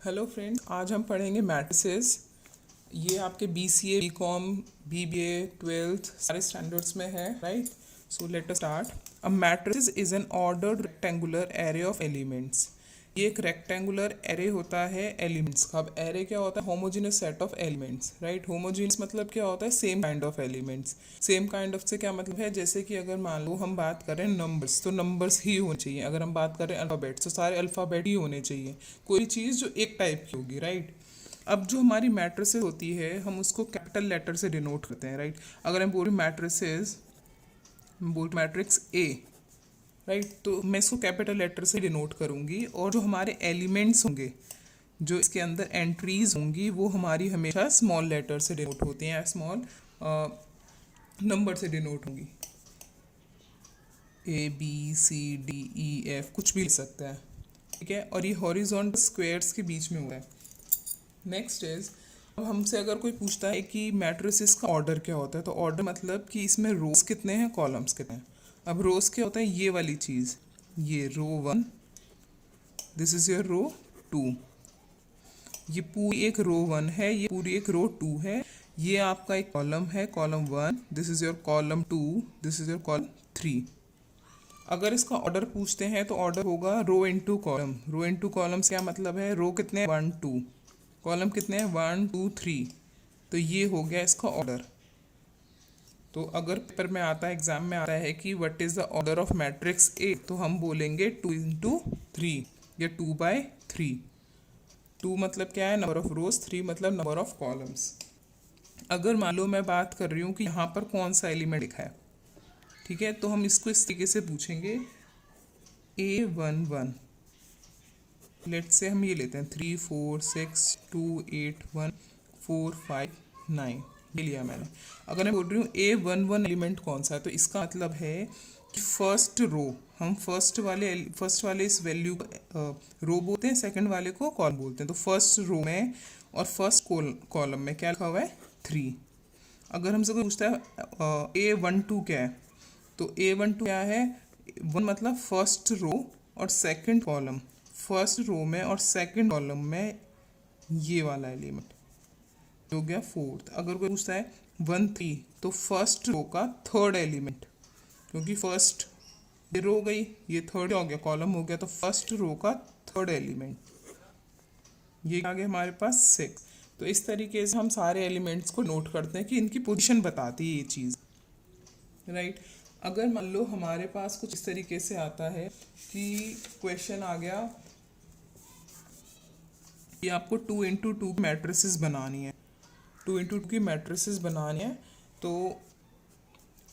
Hello friends, आज हम पढ़ेंगे मैट्रिसेस। ये आपके BCA, BCom, BBA, 12th सारे स्टैंडर्ड्स में है, right? So let us start. A matrix is an ordered rectangular array of elements. ये एक रेक्टेंगुलर एरे होता है एलिमेंट्स का। अब एरे क्या होता है? Homogeneous set of elements, right? Homogeneous मतलब क्या होता है? Same kind of elements. Same kind of से क्या मतलब है? जैसे कि अगर मान लो हम बात करें नंबर्स, तो नंबर्स ही होने चाहिए। अगर हम बात करें अल्फ़ाबेट्स, तो सारे अल्फ़ाबेट ही होने चाहिए। कोई चीज़ जो एक टाइप की होगी, राइट? अब जो हमारी मैट्रिसेस होती है, हम उसको कैपिटल लेटर से डिनोट करते हैं, राइट? अगर हम बोल मैट्रिसेस, बोल मैट्रिक्स ए, राइट, तो मैं इसको कैपिटल लेटर से डिनोट करूंगी। और जो हमारे एलिमेंट्स होंगे, जो इसके अंदर एंट्रीज होंगी, वो हमारी हमेशा स्मॉल लेटर से डिनोट होती हैं, स्मॉल नंबर से डिनोट होंगी। ABCDEF कुछ भी लिख सकता है, ठीक है? और ये हॉरिजॉन्टल स्क्वायर्स के बीच में हुआ है। नेक्स्ट इज, अब हमसे अगर कोई पूछता है कि मैट्रिसेस का ऑर्डर क्या होता है, तो ऑर्डर मतलब कि इसमें रोज कितने हैं, कॉलम्स कितने हैं। अब रोज क्या होता है? ये वाली चीज़, ये रो 1, दिस इज योर रो 2। ये पूरी एक रो 1 है, ये पूरी एक रो 2 है। ये आपका एक कॉलम है, column 1, this is your column 2, this is your column 3। अगर इसका ऑर्डर पूछते हैं तो ऑर्डर होगा रो इनटू कॉलम। रो इनटू कॉलम से क्या मतलब है? रो कितने हैं? 1 2। कॉलम कितने हैं? 1 2 3। तो ये हो गया इसका ऑर्डर। तो अगर पेपर में आता है, एग्जाम में आता है कि what is the order of matrix A, तो हम बोलेंगे 2 इंटू 3 या 2/3। 2 मतलब क्या है? नंबर ऑफ रोज। 3 मतलब नंबर ऑफ कॉलम्स। अगर मान लो मैं बात कर रही हूँ कि यहाँ पर कौन सा एलिमेंट लिखा है, ठीक है, तो हम इसको इस तरीके से पूछेंगे A11। लेट से हम ये लेते हैं 3 4 6 2 8 1 4 5 9, ये लिया मैंने। अगर मैं बोल रही हूँ A11 एलिमेंट कौन सा है, तो इसका मतलब है कि फर्स्ट रो, हम फर्स्ट वाले इस वैल्यू को रो बोलते हैं, सेकंड वाले को कॉलम बोलते हैं। तो फर्स्ट रो में और फर्स्ट कॉलम में क्या लिखा हुआ है? 3। अगर हमसे कोई पूछता है A12 क्या है, तो A12 क्या है? 1 मतलब फर्स्ट रो और सेकंड कॉलम। फर्स्ट रो में और सेकंड कॉलम में ये वाला एलिमेंट हो गया फोर्थ। अगर कोई पूछता है 1 3, तो फर्स्ट रो का थर्ड एलिमेंट, क्योंकि फर्स्ट ये रो गई, ये थर्ड हो गया, कॉलम हो गया, तो फर्स्ट रो का थर्ड एलिमेंट ये आ गया हमारे पास 6। तो इस तरीके से हम सारे एलिमेंट्स को नोट करते हैं कि इनकी पोजीशन बताती है ये चीज़, राइट? अगर मान लो हमारे पास कुछ इस तरीके से आता है कि क्वेश्चन आ गया कि आपको 2 इंटू 2 मैट्रिसेस बनानी है, 2 इंटू 2 की मैट्रिसेस बनानी है। तो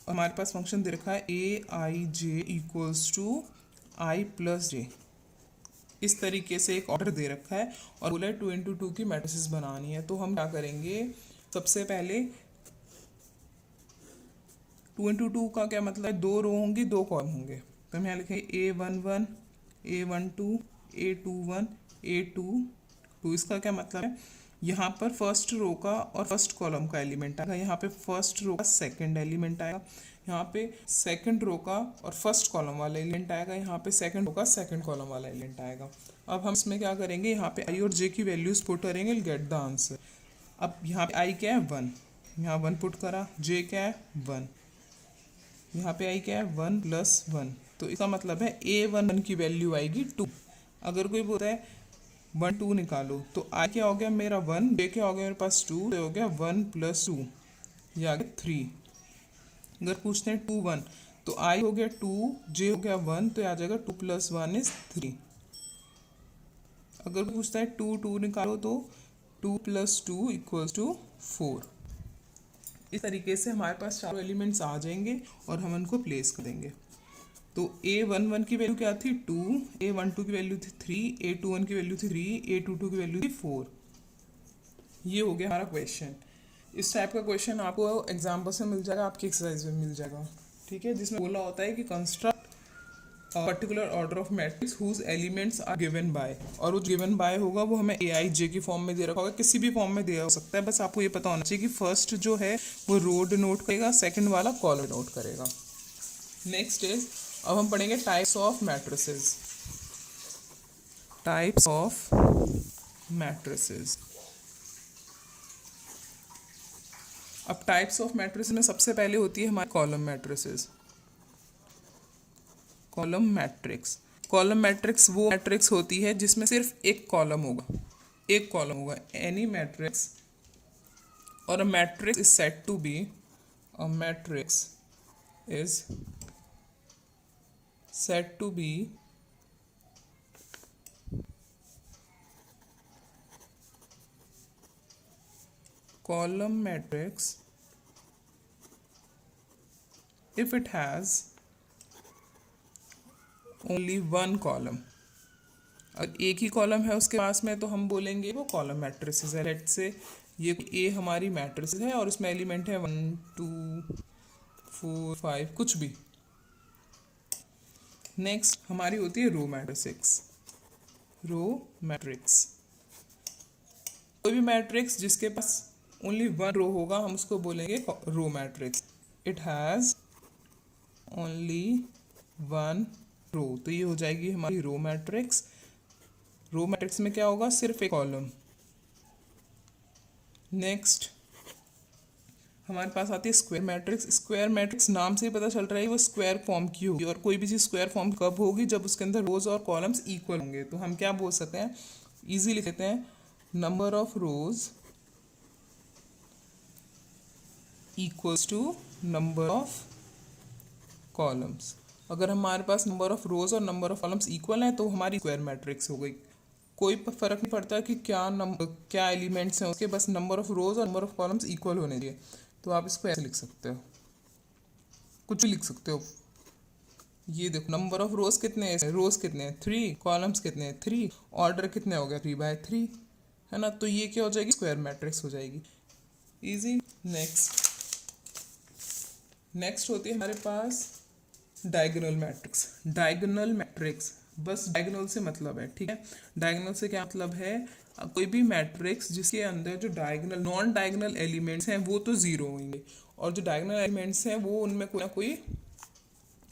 हमारे पास फंक्शन दे रखा है AIJ इक्वल्स टू I+J। इस तरीके से एक ऑर्डर दे रखा है और बोला है 2 इंटू 2 की मैट्रिसेस बनानी है। तो हम क्या करेंगे? सबसे पहले 2 इंटू 2 का क्या मतलब है? 2 रो होंगी, 2 कॉलम होंगे। तो हम यहाँ लिखेंगे A11 A12 A21 A22। इसका क्या मतलब है? यहाँ पर फर्स्ट रो का और फर्स्ट कॉलम का एलिमेंट आएगा, यहाँ पे फर्स्ट रो का सेकंड एलिमेंट आएगा, यहाँ पे सेकंड रो का और फर्स्ट कॉलम वाला एलिमेंट आएगा, यहाँ पे सेकंड रो का सेकंड कॉलम वाला एलिमेंट आएगा। अब हम इसमें क्या करेंगे? यहाँ पे आई और जे की वैल्यूज पुट करेंगे, गेट द आंसर। अब यहाँ पे आई क्या है? 1, यहाँ 1 पुट करा। जे क्या है? 1। यहाँ पे आई क्या है? 1 + 1। तो इसका मतलब है A11 की वैल्यू आएगी 2। अगर कोई बोलता है 1 2 निकालो, तो आई क्या हो गया मेरा? 1। जे क्या हो गया मेरे पास? 2। तो हो गया 1 + 2, ये आ गया 3। अगर पूछते हैं 2 1, तो आई हो गया 2, जे हो गया 1, तो आ जाएगा 2 + 1 = 3। अगर पूछता है 2 2 निकालो, तो 2 + 2 = 4। इस तरीके से हमारे पास चारों एलिमेंट्स आ जाएंगे और हम उनको प्लेस कर देंगे। तो A11 की वैल्यू क्या थी? 2, A12 की वैल्यू थी 3, A21 की वैल्यू थी 3, A22 की वैल्यू थी 4। ये हो गया हमारा क्वेश्चन। इस टाइप का क्वेश्चन आपको एग्जाम्पल से मिल जाएगा, आपकी एक्सरसाइज में मिल जाएगा, ठीक है, जिसमें बोला होता है कि construct particular order of matrix whose elements are given by. और वो गिवन बाय होगा वो हमें AIJ की फॉर्म में दे रखा होगा, किसी भी फॉर्म में दिया हो सकता है। बस आपको ये पता होना चाहिए कि फर्स्ट जो है वो रो डिनोट करेगा, सेकंड वाला कॉलम डिनोट करेगा। नेक्स्ट इज, अब हम पढ़ेंगे types of matrices. Types of matrices. अब टाइप्स ऑफ मैट्रिसेस में सबसे पहले होती है हमारी column matrices. Column matrix, column matrix वो मैट्रिक्स होती है जिसमें सिर्फ एक कॉलम होगा, एक कॉलम होगा। एनी मैट्रिक्स और a matrix is said to be, a matrix is said to be column matrix if it has only one column। अगर एक ही कॉलम है उसके पास में तो हम बोलेंगे वो कॉलम मैट्रिसेस है। लेट्स से ये ए हमारी मैट्रिस है और उसमें एलिमेंट है 1 2 4 5 कुछ भी। नेक्स्ट हमारी होती है रो मैट्रिक्स। रो मैट्रिक्स, कोई भी मैट्रिक्स जिसके पास ओनली वन रो होगा हम उसको बोलेंगे row matrix. It has only one row, तो ये हो जाएगी हमारी रो मैट्रिक्स। रो मैट्रिक्स में क्या होगा, सिर्फ एक कॉलम। नेक्स्ट हमारे पास आती है स्क्वायर मैट्रिक्स। स्क्वायर मैट्रिक्स नाम से ही पता चल रहा है वो स्क्वायर फॉर्म की होगी, और कोई भी चीज़ स्क्वायर फॉर्म कब होगी, जब उसके अंदर रोज और कॉलम्स इक्वल होंगे। तो हम क्या बोल सकते हैं, इजी लिख सकते हैं, number of rows equals to number of columns. अगर हमारे पास नंबर ऑफ रोज और नंबर ऑफ कॉलम्स इक्वल हैं तो हमारी स्क्वायर मैट्रिक्स हो गई। कोई फर्क नहीं पड़ता कि क्या एलिमेंट्स हैं उसके, बस नंबर ऑफ रोज और नंबर ऑफ कॉलम्स इक्वल होने चाहिए। तो आप इसको ऐसे लिख सकते हो, कुछ भी लिख सकते हो। ये देखो नंबर ऑफ रोज कितने हैं, रोज कितने हैं 3, कॉलम्स कितने हैं 3, ऑर्डर कितने हो गया 3/3, है ना। तो ये क्या हो जाएगी, स्क्वायर मैट्रिक्स हो जाएगी। इजी। नेक्स्ट होती है हमारे पास डायगोनल मैट्रिक्स। डायगोनल मैट्रिक्स, बस डायगोनल से मतलब है, ठीक है। डायगोनल से क्या मतलब है, कोई भी मैट्रिक्स जिसके अंदर जो डायगोनल नॉन डायगोनल एलिमेंट्स हैं वो तो जीरो होंगे, और जो डायगोनल एलिमेंट्स हैं वो उनमें कोई ना कोई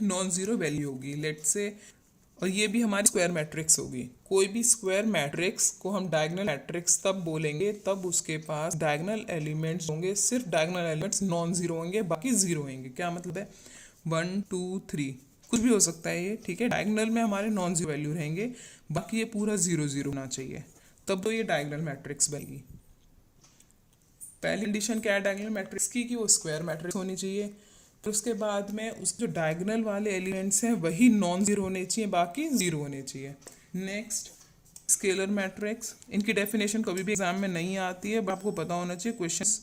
नॉन जीरो वैल्यू होगी। लेट्स से, और ये भी हमारी स्क्वायर मैट्रिक्स होगी। कोई भी स्क्वायर मैट्रिक्स को हम डायगोनल मैट्रिक्स तब बोलेंगे तब उसके पास डायगोनल एलिमेंट्स होंगे, सिर्फ डायगोनल एलिमेंट्स नॉन जीरो होंगे, बाकी जीरो होंगे। क्या मतलब है, 1 2 3 कुछ भी हो सकता है ये, ठीक है। डायगोनल में हमारे नॉन जीरो वैल्यू रहेंगे, बाकी ये पूरा 0 0 होना चाहिए, तब तो ये डायगोनल मैट्रिक्स बनेगी। पहली कंडीशन क्या है डायगोनल मैट्रिक्स की, कि वो स्क्वायर मैट्रिक्स होनी चाहिए। फिर उसके बाद में उस जो डायगोनल वाले एलिमेंट्स हैं वही नॉन जीरो होने चाहिए, बाकी जीरो होने चाहिए। नेक्स्ट स्केलर मैट्रिक्स, इनकी डेफिनेशन कभी भी एग्जाम में नहीं आती है, बट आपको पता होना चाहिए, क्वेश्चंस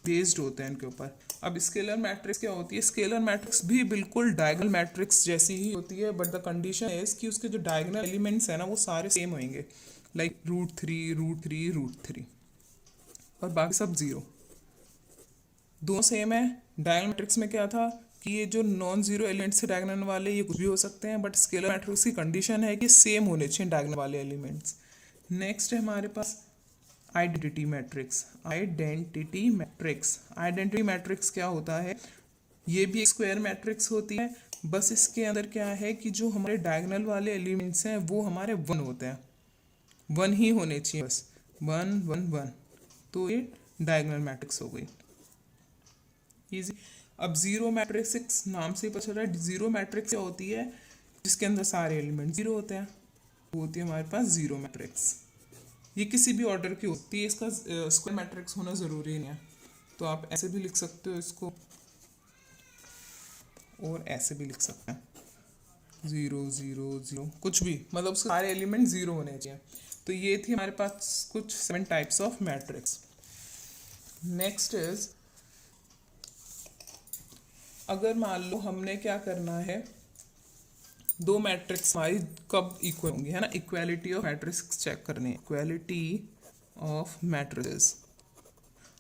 बेस्ड होते हैं इनके ऊपर। अब स्केलर मैट्रिक्स क्या होती है, स्केलर मैट्रिक्स भी बिल्कुल डायगोनल मैट्रिक्स जैसी ही होती है, बट द कंडीशन इज कि उसके जो डायगोनल एलिमेंट्स हैं ना वो सारे सेम होंगे, लाइक √3 √3 √3, और बाकी सब जीरो, दोनों सेम है। डायगोनल मैट्रिक्स में क्या था कि ये जो नॉन जीरो एलिमेंट्स है डायगोनल वाले ये कुछ भी हो सकते हैं, बट स्केलर मैट्रिक्स की कंडीशन है कि सेम होने चाहिए डायगोनल वाले एलिमेंट्स। नेक्स्ट है हमारे पास identity matrix. Identity matrix, identity matrix क्या होता है, ये भी एक स्क्वायर मैट्रिक्स होती है, बस इसके अंदर क्या है कि जो हमारे डायगोनल वाले एलिमेंट्स हैं वो हमारे 1 होते हैं, 1 ही होने चाहिए, बस 1 1 1, तो ये डायगोनल मैट्रिक्स हो गई। इजी। अब जीरो मैट्रिक्स नाम से ही पता चल रहा है, जीरो मैट्रिक्स क्या होती है, जिसके अंदर सारे एलिमेंट जीरो होते हैं, वो होती है हमारे पास जीरो मैट्रिक्स। ये किसी भी ऑर्डर की होती है, इसका स्क्वायर मैट्रिक्स होना ज़रूरी नहीं है, तो आप ऐसे भी लिख सकते हो इसको, और ऐसे भी लिख सकते हैं, 0 0 0 कुछ भी, मतलब उसके सारे एलिमेंट जीरो होने चाहिए। तो ये थी हमारे पास कुछ 7 types of matrix. Next is, अगर मान लो हमने क्या करना है, दो मैट्रिक्स हमारी कब इक्वल होंगी, है ना, इक्वालिटी ऑफ मैट्रिक्स चेक करनी है, इक्वालिटी ऑफ मैट्रिसेस।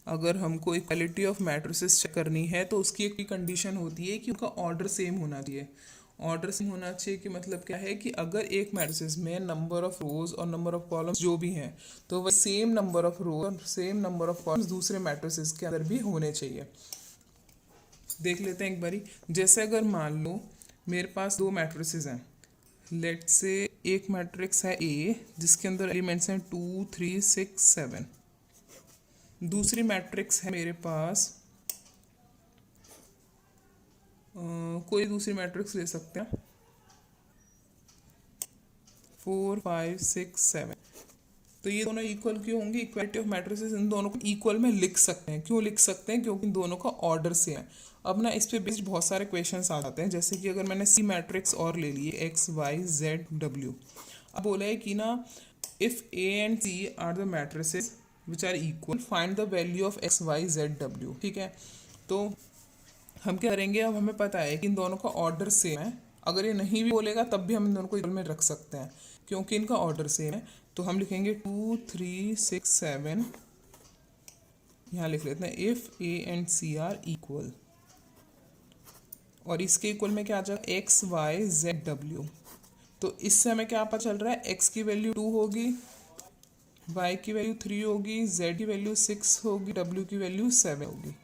अगर हमको इक्वालिटी ऑफ मैट्रिसेस चेक करनी है तो उसकी एक कंडीशन होती है कि उनका ऑर्डर सेम होना चाहिए। ऑर्डर सेम होना चाहिए कि मतलब क्या है कि अगर एक मैट्रिसेस में नंबर ऑफ रोज और नंबर ऑफ कॉलम्स जो भी हैं तो वह सेम नंबर ऑफ रोज और सेम नंबर ऑफ कॉलम्स दूसरे मैट्रिसेस के अंदर भी होने चाहिए। देख लेते हैं एक बारी। जैसे अगर मान लो मेरे पास दो मैट्रिसेस हैं, लेट से एक मैट्रिक्स है ए जिसके अंदर एलिमेंट्स हैं 2 3 6 7। दूसरी मैट्रिक्स है मेरे पास कोई दूसरी मैट्रिक्स ले सकते हैं 4 5 6 7। तो ये दोनों इक्वल क्यों होंगे? इक्वालिटी ऑफ मैट्रिसेस इन दोनों को इक्वल में लिख सकते हैं। क्यों लिख सकते हैं? क्योंकि इन दोनों का ऑर्डर से है। अब ना इस पे बेस्ड बहुत सारे क्वेश्चंस आ जाते हैं, जैसे कि अगर मैंने सी मैट्रिक्स और ले लिए एक्स वाई जेड डब्ल्यू। अब बोला है कि ना if A and C are the matrices which are equal find the value of x y z डब्ल्यू। ठीक है, तो हम क्या करेंगे? अब हमें पता है कि इन दोनों का ऑर्डर सेम है। अगर ये नहीं भी बोलेगा तब भी हम इन दोनों को इक्वल में रख सकते हैं क्योंकि इनका ऑर्डर सेम है। तो हम लिखेंगे 2 3 6 7, यहाँ लिख लेते हैं if A and C are equal. और इसके इक्वल में क्या आ जाएगा? एक्स वाई जेड डब्ल्यू। तो इससे हमें क्या पता चल रहा है? एक्स की वैल्यू 2 होगी, वाई की वैल्यू 3 होगी, जेड की वैल्यू 6 होगी, डब्ल्यू की वैल्यू 7 होगी।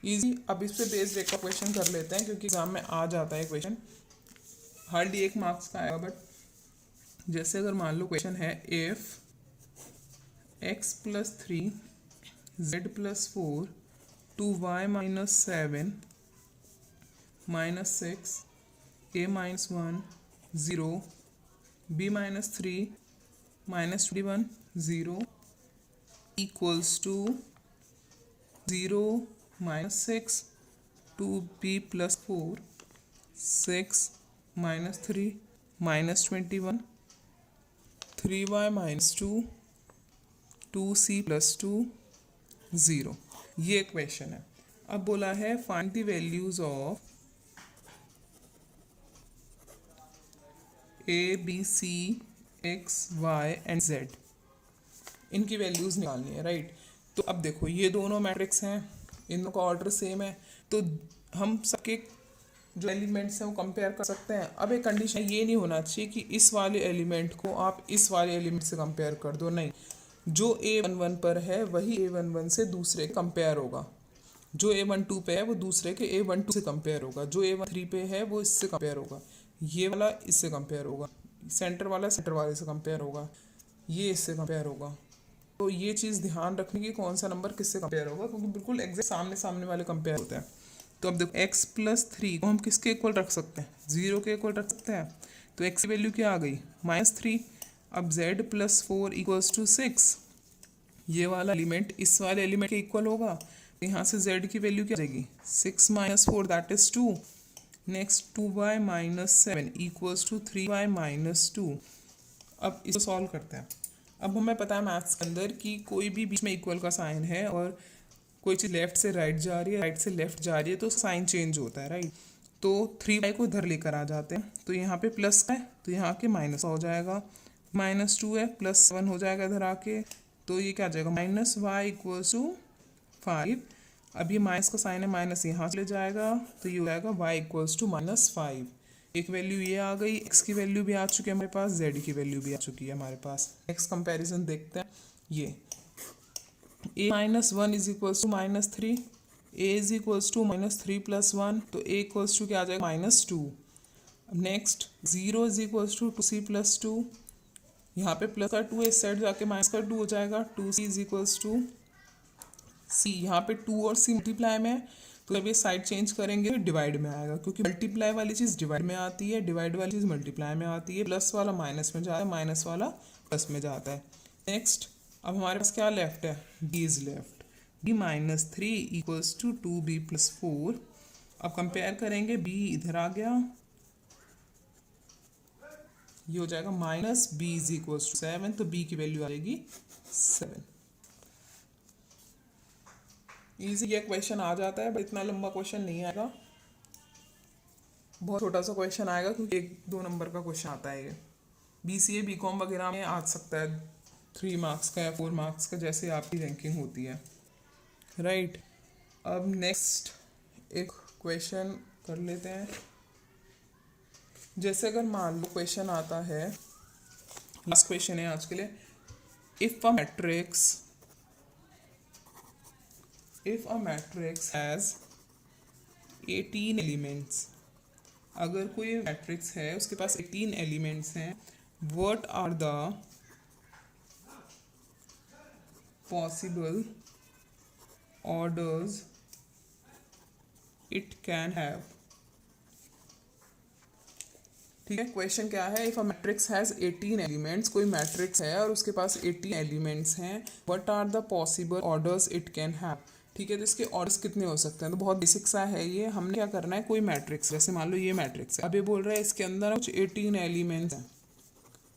इजी। अब इस पे बेस्ड एक क्वेश्चन कर लेते हैं क्योंकि एग्जाम में आ जाता है क्वेश्चन, हार्डली 1 मार्क्स का आएगा। बट जैसे अगर मान लो क्वेश्चन है if x plus 3 z plus 4 two y minus 7 minus 6 a minus 1 0 b minus 3 minus 21 0 equals to 0 minus 6 2b plus 4 6 minus 3 minus 21 3y minus 2 2c plus 2 0। ये क्वेश्चन है। अब बोला है find the values of a b c x y and z। इनकी values निकालनी है, right. तो अब देखो ये दोनों मैट्रिक्स हैं, इन दोनों का ऑर्डर सेम है, तो हम सबके जो एलिमेंट्स हैं वो कंपेयर कर सकते हैं। अब एक कंडीशन ये नहीं होना चाहिए कि इस वाले एलिमेंट को आप इस वाले एलिमेंट से कंपेयर कर दो, नहीं। जो A11 पर है वही A11 से दूसरे कंपेयर होगा, जो A12 पे है वो दूसरे के A12 से कंपेयर होगा, जो A13 पे है वो इससे कंपेयर होगा, ये वाला इससे कंपेयर होगा, सेंटर वाला सेंटर वाले से कंपेयर होगा, ये इससे कंपेयर होगा। तो ये चीज़ ध्यान रखने की कौन सा नंबर किससे कंपेयर होगा, क्योंकि बिल्कुल एग्जैक्ट सामने सामने वाले कंपेयर होते हैं। तो अब देखो x प्लस 3 को हम किसके इक्वल रख सकते हैं? 0 के इक्वल रख सकते हैं। तो x की वैल्यू क्या आ गई? -3। अब z प्लस 4 इक्वल्स टू 6, ये वाला एलिमेंट इस वाले एलिमेंट के इक्वल होगा, तो यहाँ से z की वैल्यू क्या आ जाएगी? 6 minus 4 that is 2। Next 2y minus 7 equals to 3y minus 2। अब इसको सॉल्व करते हैं। अब हमें पता है मैथ्स के अंदर कि कोई भी बीच में इक्वल का साइन है और कोई चीज़ लेफ्ट से राइट जा रही है, राइट से लेफ्ट जा रही है, तो साइन चेंज होता है, राइट। तो 3y को इधर लेकर आ जाते हैं, तो यहाँ पे प्लस का है तो यहाँ के माइनस हो जाएगा, -2 है प्लस 7 हो जाएगा इधर आके, तो ये क्या आ जाएगा? -y equals to 5। अब ये माइनस का साइन है, माइनस यहाँ चले जाएगा, तो ये हो जाएगा y इक्वल्स टू -5। एक वैल्यू ये आ गई, x की वैल्यू भी आ चुकी है हमारे पास, z की वैल्यू भी आ चुकी है हमारे पास। नेक्स्ट कंपैरिजन देखते हैं। ये a minus 1 is equals to -3, a is equals to -3 plus 1, तो a इक्वल्स टू क्या आ जाएगा? -2। Next 0 is equals to 2c plus 2, यहाँ पे प्लस का 2 इस साइड जाके माइनस का 2 हो जाएगा, 2c is equals to c। यहाँ पे 2 और c मल्टीप्लाई में है, तो जब ये साइड चेंज करेंगे डिवाइड में आएगा, क्योंकि मल्टीप्लाई वाली चीज़ डिवाइड में आती है, डिवाइड वाली चीज़ मल्टीप्लाई में आती है। प्लस वाला माइनस में जाता है, माइनस वाला प्लस में जाता है। नेक्स्ट अब हमारे पास क्या लेफ्ट है? b is left. b -3 equals to 2b plus 4। अब कंपेयर करेंगे, b इधर आ गया, ये हो जाएगा -b इज इक्वल्स टू 7, तो b की वैल्यू आएगी 7। इजी ये क्वेश्चन आ जाता है, बट इतना लंबा क्वेश्चन नहीं आएगा, बहुत छोटा सा क्वेश्चन आएगा, क्योंकि 1-2 नंबर का क्वेश्चन आता है ये। BCA BCom वगैरह में आ सकता है 3 मार्क्स का या 4 मार्क्स का, जैसे आपकी रैंकिंग होती है, राइट। अब नेक्स्ट एक क्वेश्चन कर लेते हैं। जैसे अगर मान लो क्वेश्चन आता है, लास्ट क्वेश्चन है आज के लिए, if a matrix has 18 elements, अगर कोई मैट्रिक्स है उसके पास 18 एलिमेंट्स हैं, what are the possible orders it can have. ठीक है, क्वेश्चन क्या है, if a matrix has 18 elements, कोई मैट्रिक्स है और उसके पास 18 एलिमेंट्स हैं, what are the possible orders it can have. ठीक है, तो इसके ऑर्डर्स कितने हो सकते हैं, तो बहुत बेसिक सा है ये। हमने क्या करना है, कोई मैट्रिक्स, जैसे मान लो ये मैट्रिक्स है, अब ये बोल रहा है इसके अंदर कुछ 18 एलिमेंट्स हैं,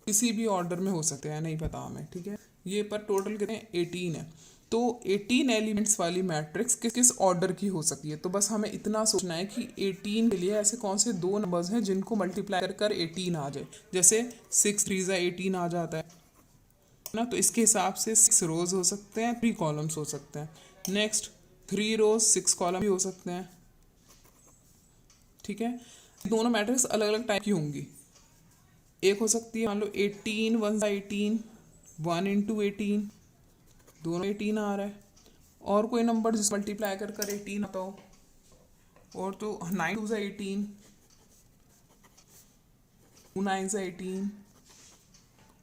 किसी भी ऑर्डर में हो सकते हैं, नहीं पता हमें। ठीक है, ये पर टोटल कितने 18 है, तो 18 एलिमेंट्स वाली मैट्रिक्स किस किस ऑर्डर की हो सकती है। तो बस हमें इतना सोचना है कि 18 के लिए ऐसे कौन से दो नंबर्स हैं जिनको मल्टीप्लाई कर 18 आ जाए। जैसे 6 3 18 आ जाता है ना, तो इसके हिसाब से 6 रोज हो सकते हैं, 3 कॉलम्स हो सकते हैं। नेक्स्ट 3 रोज 6 कॉलम भी हो सकते हैं। ठीक है, दोनों मैट्रिक्स अलग अलग टाइप की होंगी। एक हो सकती है मान लो 18 1 18 1 इंटू 18, दोनों 18 आ रहा है, और कोई नंबर जिस मल्टीप्लाई कर 18 आता हो, और तो 9 2 18 2 9 18,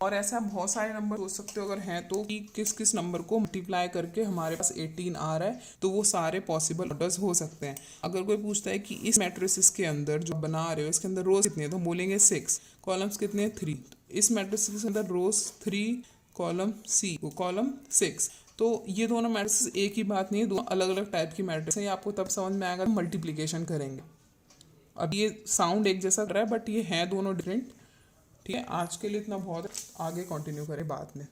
और ऐसा बहुत सारे नंबर हो सकते हो अगर हैं तो, कि किस किस नंबर को मल्टीप्लाई करके हमारे पास 18 आ रहा है, तो वो सारे पॉसिबल ऑर्डर्स हो सकते हैं। अगर कोई पूछता है कि इस मैट्रिक्स के अंदर जो बना रहे हो इसके अंदर रोज कितने हैं, तो बोलेंगे 6, कॉलम्स कितने हैं 3, इस मैट्रिक्स के अंदर रोज 3, कॉलम सी वो कॉलम 6। तो ये दोनों मैट्रिक्स एक ही बात नहीं है, दो अलग अलग टाइप की मैट्रिक्स है। ये आपको तब समझ में आएगा मल्टीप्लीकेशन करेंगे। अब ये साउंड एक जैसा कर रहा है बट ये हैं दोनों डिफरेंट। ठीक है, आज के लिए इतना बहुत है, आगे कंटिन्यू करें बाद में।